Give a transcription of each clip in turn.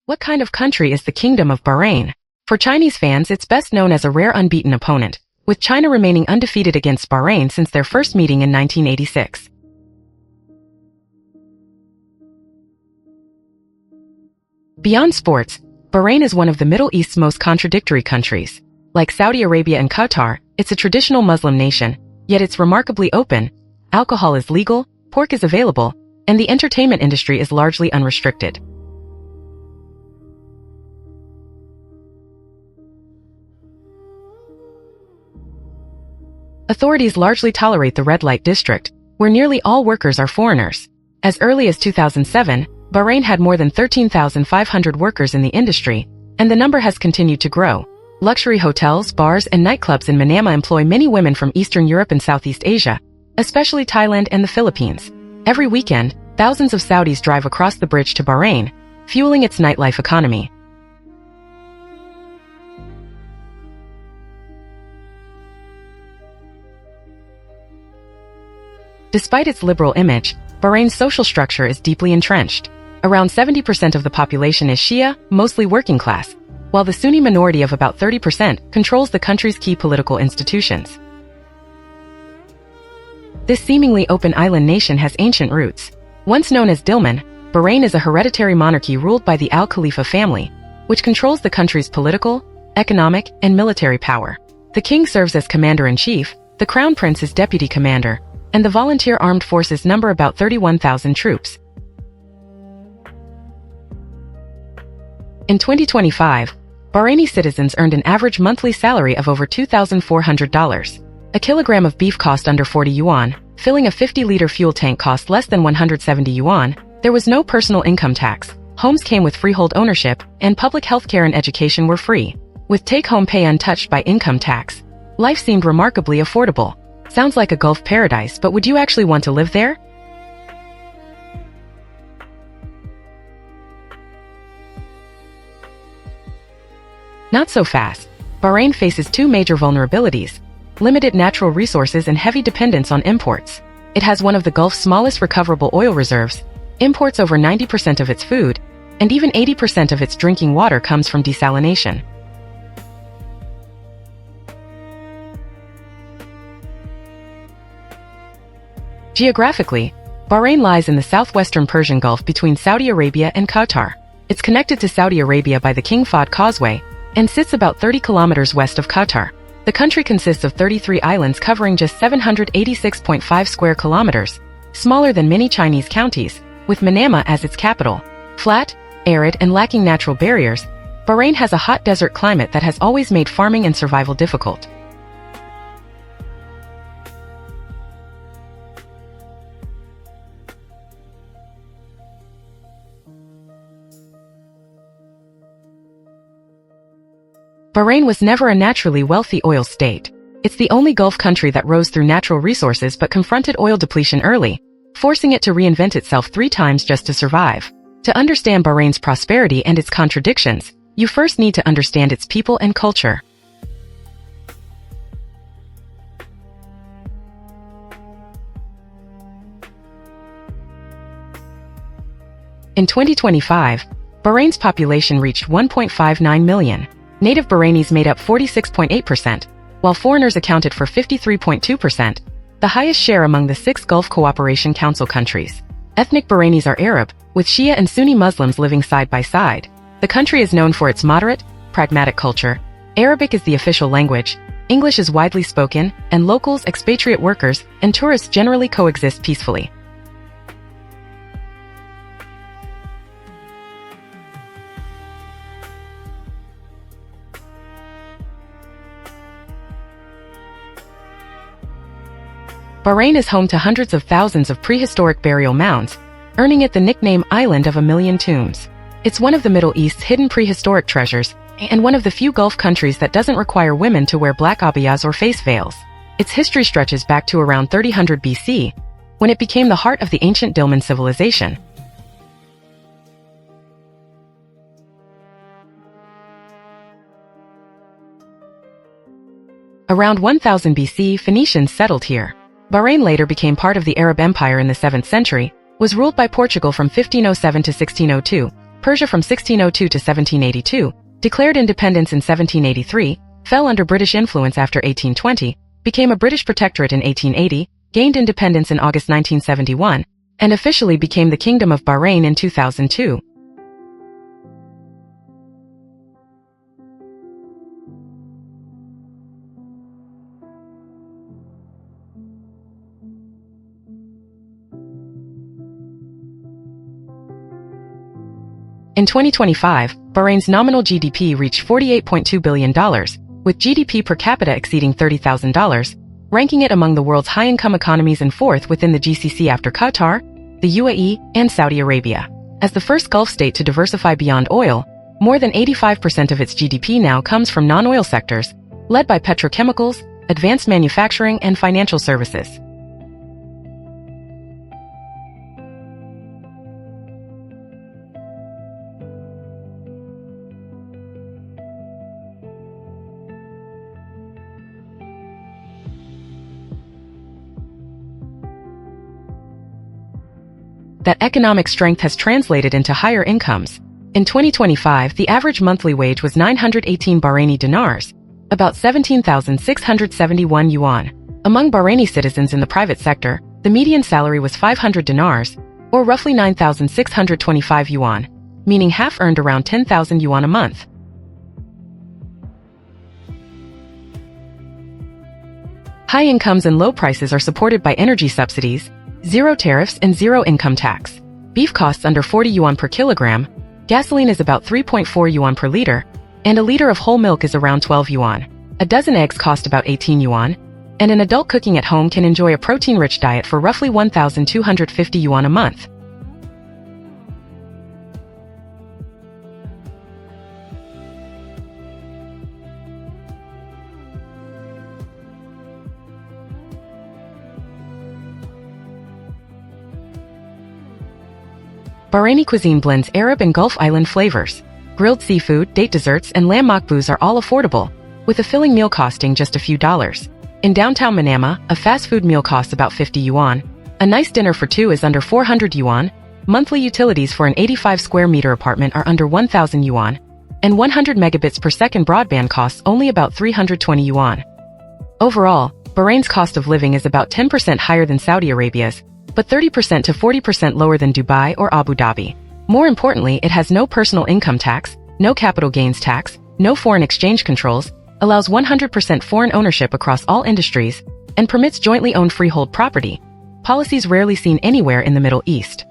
What kind of country is the Kingdom of Bahrain? For Chinese fans, it's best known as a rare unbeaten opponent, with China remaining undefeated against Bahrain since their first meeting in 1986. Beyond sports, Bahrain is one of the Middle East's most contradictory countries. Like Saudi Arabia and Qatar, it's a traditional Muslim nation, yet it's remarkably open. Alcohol is legal, pork is available, and the entertainment industry is largely unrestricted. Authorities largely tolerate the red light district, where nearly all workers are foreigners. As early as 2007, Bahrain had more than 13,500 workers in the industry, and the number has continued to grow. Luxury hotels, bars, and nightclubs in Manama employ many women from Eastern Europe and Southeast Asia, especially Thailand and the Philippines. Every weekend, thousands of Saudis drive across the bridge to Bahrain, fueling its nightlife economy. Despite its liberal image, Bahrain's social structure is deeply entrenched. Around 70% of the population is Shia, mostly working class, while the Sunni minority of about 30% controls the country's key political institutions. This seemingly open island nation has ancient roots. Once known as Dilmun, Bahrain is a hereditary monarchy ruled by the Al Khalifa family, which controls the country's political, economic, and military power. The king serves as commander-in-chief, the crown prince is deputy commander, and the volunteer armed forces number about 31,000 troops. In 2025, Bahraini citizens earned an average monthly salary of over $2,400. A kilogram of beef cost under 40 yuan, filling a 50-liter fuel tank cost less than 170 yuan, there was no personal income tax, homes came with freehold ownership, and public healthcare and education were free. With take-home pay untouched by income tax, life seemed remarkably affordable. Sounds like a Gulf paradise, but would you actually want to live there? Not so fast. Bahrain faces two major vulnerabilities: limited natural resources and heavy dependence on imports. It has one of the Gulf's smallest recoverable oil reserves, imports over 90% of its food, and even 80% of its drinking water comes from desalination. Geographically, Bahrain lies in the southwestern Persian Gulf between Saudi Arabia and Qatar. It's connected to Saudi Arabia by the King Fahd Causeway and sits about 30 kilometers west of Qatar. The country consists of 33 islands covering just 786.5 square kilometers, smaller than many Chinese counties, with Manama as its capital. Flat, arid, and lacking natural barriers, Bahrain has a hot desert climate that has always made farming and survival difficult. Bahrain was never a naturally wealthy oil state. It's the only Gulf country that rose through natural resources but confronted oil depletion early, forcing it to reinvent itself 3 times just to survive. To understand Bahrain's prosperity and its contradictions, you first need to understand its people and culture. In 2025, Bahrain's population reached 1.59 million. Native Bahrainis made up 46.8%, while foreigners accounted for 53.2%, the highest share among the 6 Gulf Cooperation Council countries. Ethnic Bahrainis are Arab, with Shia and Sunni Muslims living side by side. The country is known for its moderate, pragmatic culture. Arabic is the official language, English is widely spoken, and locals, expatriate workers, and tourists generally coexist peacefully. Bahrain is home to hundreds of thousands of prehistoric burial mounds, earning it the nickname Island of a Million Tombs. It's one of the Middle East's hidden prehistoric treasures, and one of the few Gulf countries that doesn't require women to wear black abayas or face veils. Its history stretches back to around 3000 BC, when it became the heart of the ancient Dilmun civilization. Around 1000 BC, Phoenicians settled here. Bahrain later became part of the Arab Empire in the 7th century, was ruled by Portugal from 1507 to 1602, Persia from 1602 to 1782, declared independence in 1783, fell under British influence after 1820, became a British protectorate in 1880, gained independence in August 1971, and officially became the Kingdom of Bahrain in 2002. In 2025, Bahrain's nominal GDP reached $48.2 billion, with GDP per capita exceeding $30,000, ranking it among the world's high-income economies and fourth within the GCC after Qatar, the UAE, and Saudi Arabia. As the first Gulf state to diversify beyond oil, more than 85% of its GDP now comes from non-oil sectors, led by petrochemicals, advanced manufacturing, and financial services. That economic strength has translated into higher incomes. In 2025, the average monthly wage was 918 Bahraini dinars, about 17,671 yuan. Among Bahraini citizens in the private sector, the median salary was 500 dinars, or roughly 9,625 yuan, meaning half earned around 10,000 yuan a month. High incomes and low prices are supported by energy subsidies, zero tariffs, and zero income tax. Beef costs under 40 yuan per kilogram, gasoline is about 3.4 yuan per liter, and a liter of whole milk is around 12 yuan. A dozen eggs cost about 18 yuan, and an adult cooking at home can enjoy a protein-rich diet for roughly 1,250 yuan a month. Bahraini cuisine blends Arab and Gulf Island flavors. Grilled seafood, date desserts, and lamb makbous are all affordable, with a filling meal costing just a few dollars. In downtown Manama, a fast food meal costs about 50 yuan. A nice dinner for two is under 400 yuan. Monthly utilities for an 85 square meter apartment are under 1,000 yuan. And 100 megabits per second broadband costs only about 320 yuan. Overall, Bahrain's cost of living is about 10% higher than Saudi Arabia's, but 30% to 40% lower than Dubai or Abu Dhabi. More importantly, it has no personal income tax, no capital gains tax, no foreign exchange controls, allows 100% foreign ownership across all industries, and permits jointly owned freehold property, policies rarely seen anywhere in the Middle East.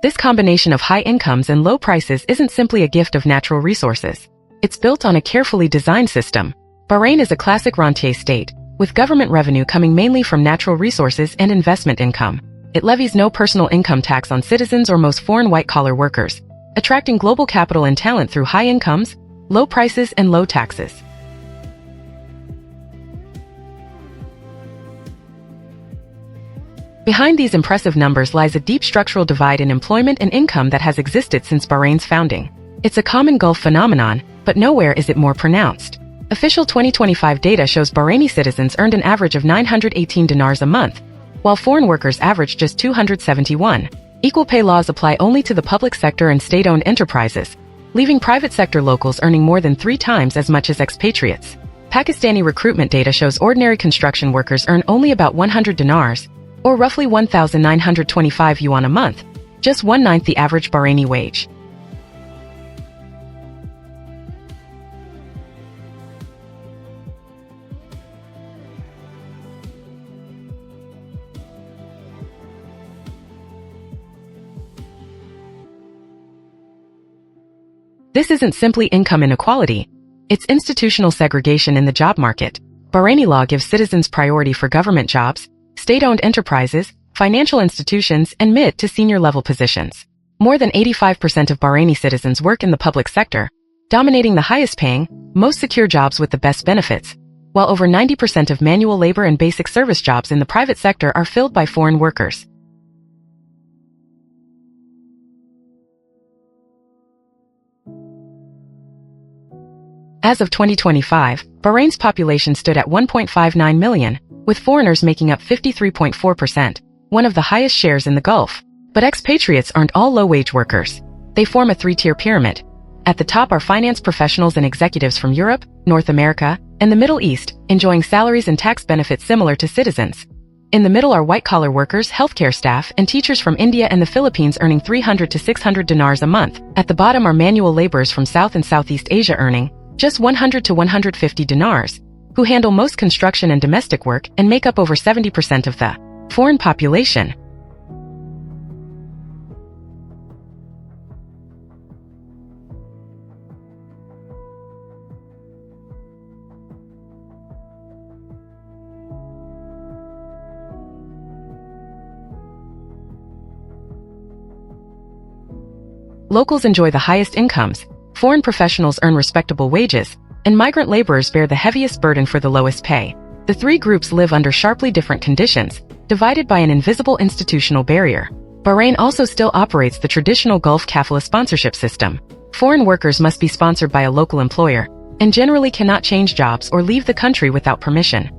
This combination of high incomes and low prices isn't simply a gift of natural resources. It's built on a carefully designed system. Bahrain is a classic rentier state, with government revenue coming mainly from natural resources and investment income. It levies no personal income tax on citizens or most foreign white-collar workers, attracting global capital and talent through high incomes, low prices, and low taxes. Behind these impressive numbers lies a deep structural divide in employment and income that has existed since Bahrain's founding. It's a common Gulf phenomenon, but nowhere is it more pronounced. Official 2025 data shows Bahraini citizens earned an average of 918 dinars a month, while foreign workers averaged just 271. Equal pay laws apply only to the public sector and state-owned enterprises, leaving private sector locals earning more than 3 times as much as expatriates. Pakistani recruitment data shows ordinary construction workers earn only about 100 dinars, or roughly 1,925 yuan a month, just 1/9 the average Bahraini wage. This isn't simply income inequality, it's institutional segregation in the job market. Bahraini law gives citizens priority for government jobs, state-owned enterprises, financial institutions, and mid to senior level positions. More than 85% of Bahraini citizens work in the public sector, dominating the highest paying, most secure jobs with the best benefits, while over 90% of manual labor and basic service jobs in the private sector are filled by foreign workers. As of 2025, Bahrain's population stood at 1.59 million, with foreigners making up 53.4%, one of the highest shares in the Gulf. But expatriates aren't all low-wage workers. They form a three-tier pyramid. At the top are finance professionals and executives from Europe, North America, and the Middle East, enjoying salaries and tax benefits similar to citizens. In the middle are white-collar workers, healthcare staff, and teachers from India and the Philippines earning 300 to 600 dinars a month. At the bottom are manual laborers from South and Southeast Asia earning just 100 to 150 dinars, who handle most construction and domestic work and make up over 70% of the foreign population. Locals enjoy the highest incomes, foreign professionals earn respectable wages, and migrant laborers bear the heaviest burden for the lowest pay. The three groups live under sharply different conditions, divided by an invisible institutional barrier. Bahrain also still operates the traditional Gulf kafala sponsorship system. Foreign workers must be sponsored by a local employer, and generally cannot change jobs or leave the country without permission.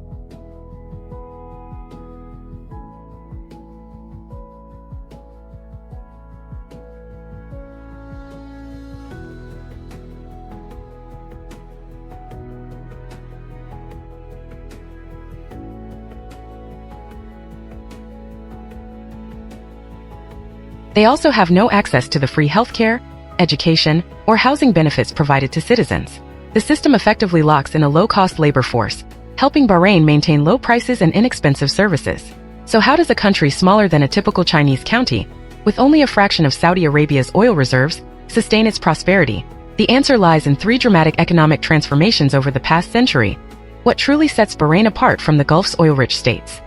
They also have no access to the free healthcare, education, or housing benefits provided to citizens. The system effectively locks in a low-cost labor force, helping Bahrain maintain low prices and inexpensive services. So how does a country smaller than a typical Chinese county, with only a fraction of Saudi Arabia's oil reserves, sustain its prosperity? The answer lies in three dramatic economic transformations over the past century. What truly sets Bahrain apart from the Gulf's oil-rich states?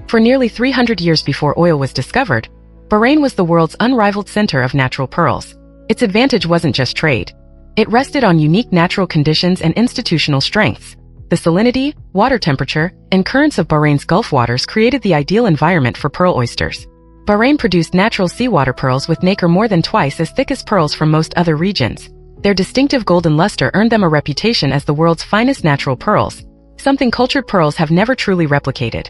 For nearly 300 years before oil was discovered, Bahrain was the world's unrivaled center of natural pearls. Its advantage wasn't just trade. It rested on unique natural conditions and institutional strengths. The salinity, water temperature, and currents of Bahrain's Gulf waters created the ideal environment for pearl oysters. Bahrain produced natural seawater pearls with nacre more than twice as thick as pearls from most other regions. Their distinctive golden luster earned them a reputation as the world's finest natural pearls, something cultured pearls have never truly replicated.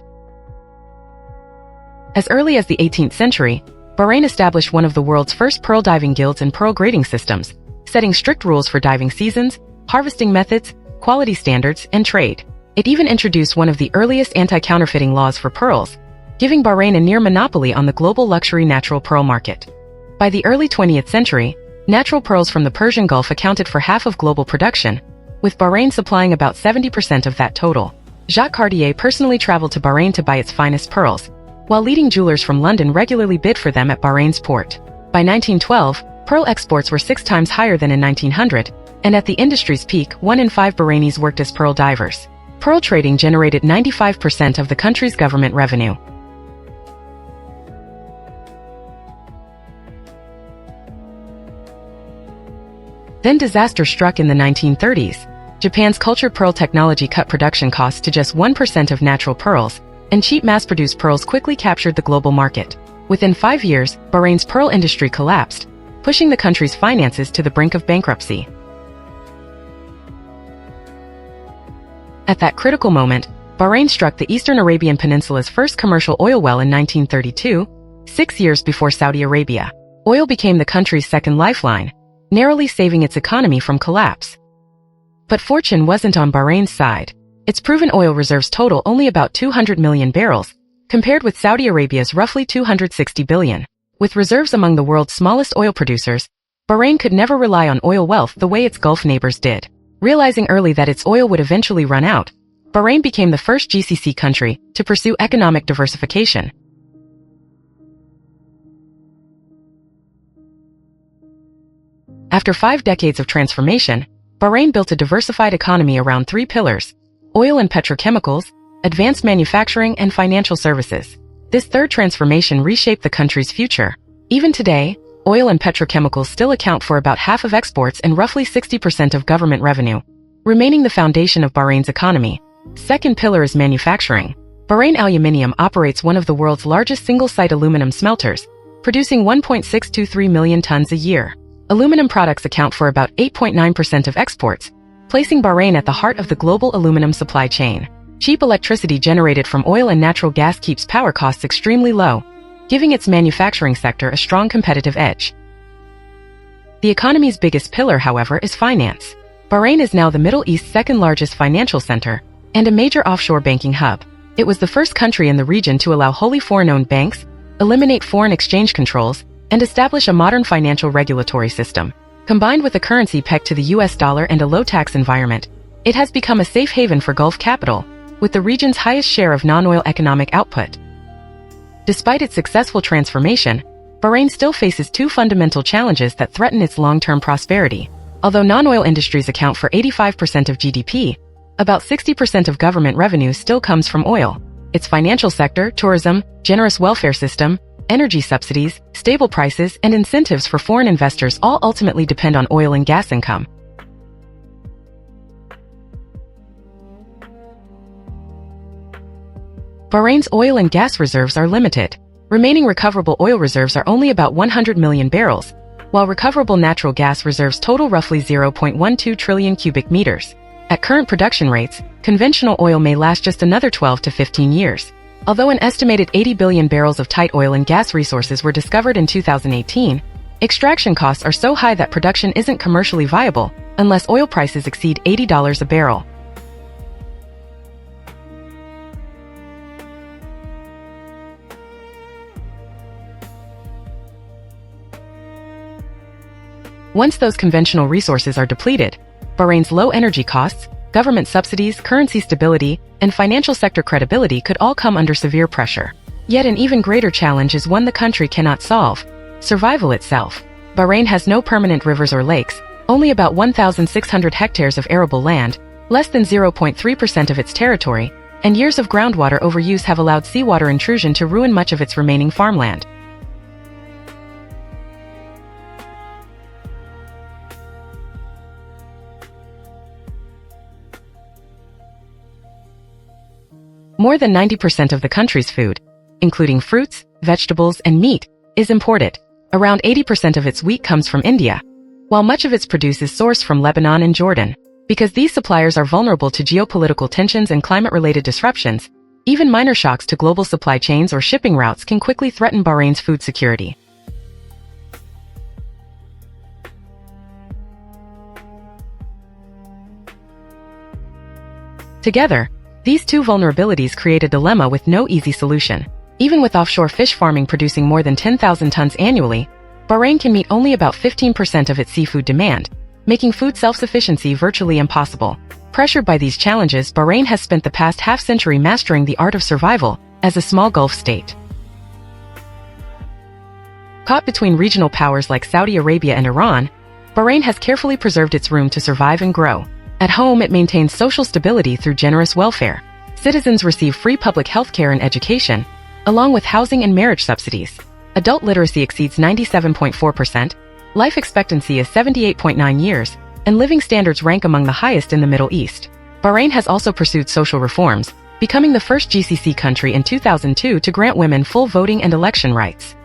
As early as the 18th century, Bahrain established one of the world's first pearl diving guilds and pearl grading systems, setting strict rules for diving seasons, harvesting methods, quality standards, and trade. It even introduced one of the earliest anti-counterfeiting laws for pearls, giving Bahrain a near monopoly on the global luxury natural pearl market. By the early 20th century, natural pearls from the Persian Gulf accounted for half of global production, with Bahrain supplying about 70% of that total. Jacques Cartier personally traveled to Bahrain to buy its finest pearls, while leading jewelers from London regularly bid for them at Bahrain's port. By 1912, pearl exports were 6 times higher than in 1900, and at the industry's peak, 1 in 5 Bahrainis worked as pearl divers. Pearl trading generated 95% of the country's government revenue. Then disaster struck in the 1930s. Japan's cultured pearl technology cut production costs to just 1% of natural pearls, and cheap mass-produced pearls quickly captured the global market. Within 5 years, Bahrain's pearl industry collapsed, pushing the country's finances to the brink of bankruptcy. At that critical moment, Bahrain struck the Eastern Arabian Peninsula's first commercial oil well in 1932, 6 years before Saudi Arabia. Oil became the country's second lifeline, narrowly saving its economy from collapse. But fortune wasn't on Bahrain's side. Its proven oil reserves total only about 200 million barrels, compared with Saudi Arabia's roughly 260 billion. With reserves among the world's smallest oil producers, Bahrain could never rely on oil wealth the way its Gulf neighbors did. Realizing early that its oil would eventually run out, Bahrain became the first GCC country to pursue economic diversification. After 5 decades of transformation, Bahrain built a diversified economy around 3 pillars: oil and petrochemicals, advanced manufacturing, and financial services. This third transformation reshaped the country's future. Even today, oil and petrochemicals still account for about half of exports and roughly 60% of government revenue, remaining the foundation of Bahrain's economy. Second pillar is manufacturing. Bahrain Aluminium operates one of the world's largest single-site aluminum smelters, producing 1.623 million tons a year. Aluminum products account for about 8.9% of exports, placing Bahrain at the heart of the global aluminum supply chain. Cheap electricity generated from oil and natural gas keeps power costs extremely low, giving its manufacturing sector a strong competitive edge. The economy's biggest pillar, however, is finance. Bahrain is now the Middle East's second-largest financial center and a major offshore banking hub. It was the first country in the region to allow wholly foreign-owned banks, eliminate foreign exchange controls, and establish a modern financial regulatory system. Combined with a currency pegged to the US dollar and a low-tax environment, it has become a safe haven for Gulf capital, with the region's highest share of non-oil economic output. Despite its successful transformation, Bahrain still faces two fundamental challenges that threaten its long-term prosperity. Although non-oil industries account for 85% of GDP, about 60% of government revenue still comes from oil. Its financial sector, tourism, generous welfare system, energy subsidies, stable prices, and incentives for foreign investors all ultimately depend on oil and gas income. Bahrain's oil and gas reserves are limited. Remaining recoverable oil reserves are only about 100 million barrels, while recoverable natural gas reserves total roughly 0.12 trillion cubic meters. At current production rates, conventional oil may last just another 12 to 15 years. Although an estimated 80 billion barrels of tight oil and gas resources were discovered in 2018, extraction costs are so high that production isn't commercially viable unless oil prices exceed $80 a barrel. Once those conventional resources are depleted, Bahrain's low energy costs, government subsidies, currency stability, and financial sector credibility could all come under severe pressure. Yet an even greater challenge is one the country cannot solve: survival itself. Bahrain has no permanent rivers or lakes, only about 1,600 hectares of arable land, less than 0.3% of its territory, and years of groundwater overuse have allowed seawater intrusion to ruin much of its remaining farmland. More than 90% of the country's food, including fruits, vegetables, and meat, is imported. Around 80% of its wheat comes from India, while much of its produce is sourced from Lebanon and Jordan. Because these suppliers are vulnerable to geopolitical tensions and climate-related disruptions, even minor shocks to global supply chains or shipping routes can quickly threaten Bahrain's food security. Together, these two vulnerabilities create a dilemma with no easy solution. Even with offshore fish farming producing more than 10,000 tons annually, Bahrain can meet only about 15% of its seafood demand, making food self-sufficiency virtually impossible. Pressured by these challenges, Bahrain has spent the past half-century mastering the art of survival as a small Gulf state. Caught between regional powers like Saudi Arabia and Iran, Bahrain has carefully preserved its room to survive and grow. At home, it maintains social stability through generous welfare. Citizens receive free public health care and education, along with housing and marriage subsidies. Adult literacy exceeds 97.4%, life expectancy is 78.9 years, and living standards rank among the highest in the Middle East. Bahrain has also pursued social reforms, becoming the first GCC country in 2002 to grant women full voting and election rights.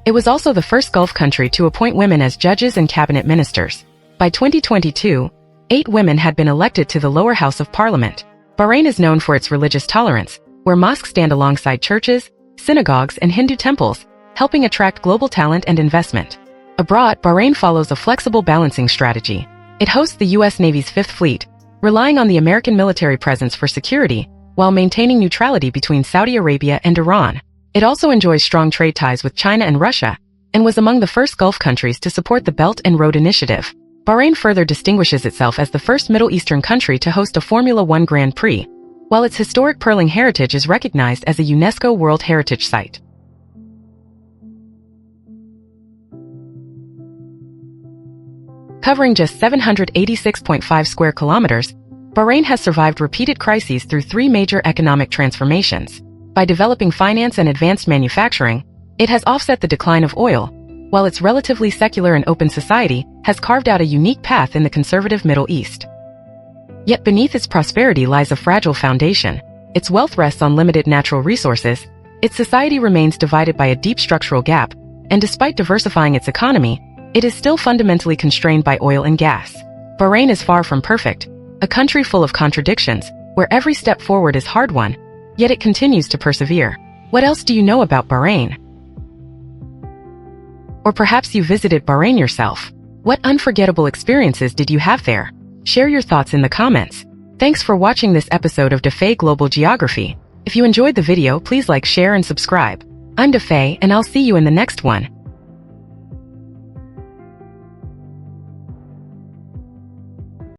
It was also the first Gulf country to appoint women as judges and cabinet ministers. By 2022, 8 women had been elected to the lower house of parliament. Bahrain is known for its religious tolerance, where mosques stand alongside churches, synagogues, and Hindu temples, helping attract global talent and investment. Abroad, Bahrain follows a flexible balancing strategy. It hosts the U.S. Navy's Fifth Fleet, relying on the American military presence for security, while maintaining neutrality between Saudi Arabia and Iran. It also enjoys strong trade ties with China and Russia, and was among the first Gulf countries to support the Belt and Road Initiative. Bahrain further distinguishes itself as the first Middle Eastern country to host a Formula One Grand Prix, while its historic pearling heritage is recognized as a UNESCO World Heritage Site. Covering just 786.5 square kilometers, Bahrain has survived repeated crises through 3 major economic transformations. By developing finance and advanced manufacturing, it has offset the decline of oil, while its relatively secular and open society has carved out a unique path in the conservative Middle East. Yet beneath its prosperity lies a fragile foundation. its wealth rests on limited natural resources, its society remains divided by a deep structural gap, and despite diversifying its economy, it is still fundamentally constrained by oil and gas. Bahrain is far from perfect, a country full of contradictions, where every step forward is hard-won, yet it continues to persevere. What else do you know about Bahrain? Or perhaps you visited Bahrain yourself. What unforgettable experiences did you have there? Share your thoughts in the comments. Thanks for watching this episode of Defies Global Geography. If you enjoyed the video, please like, share, and subscribe. I'm Defies, and I'll see you in the next one.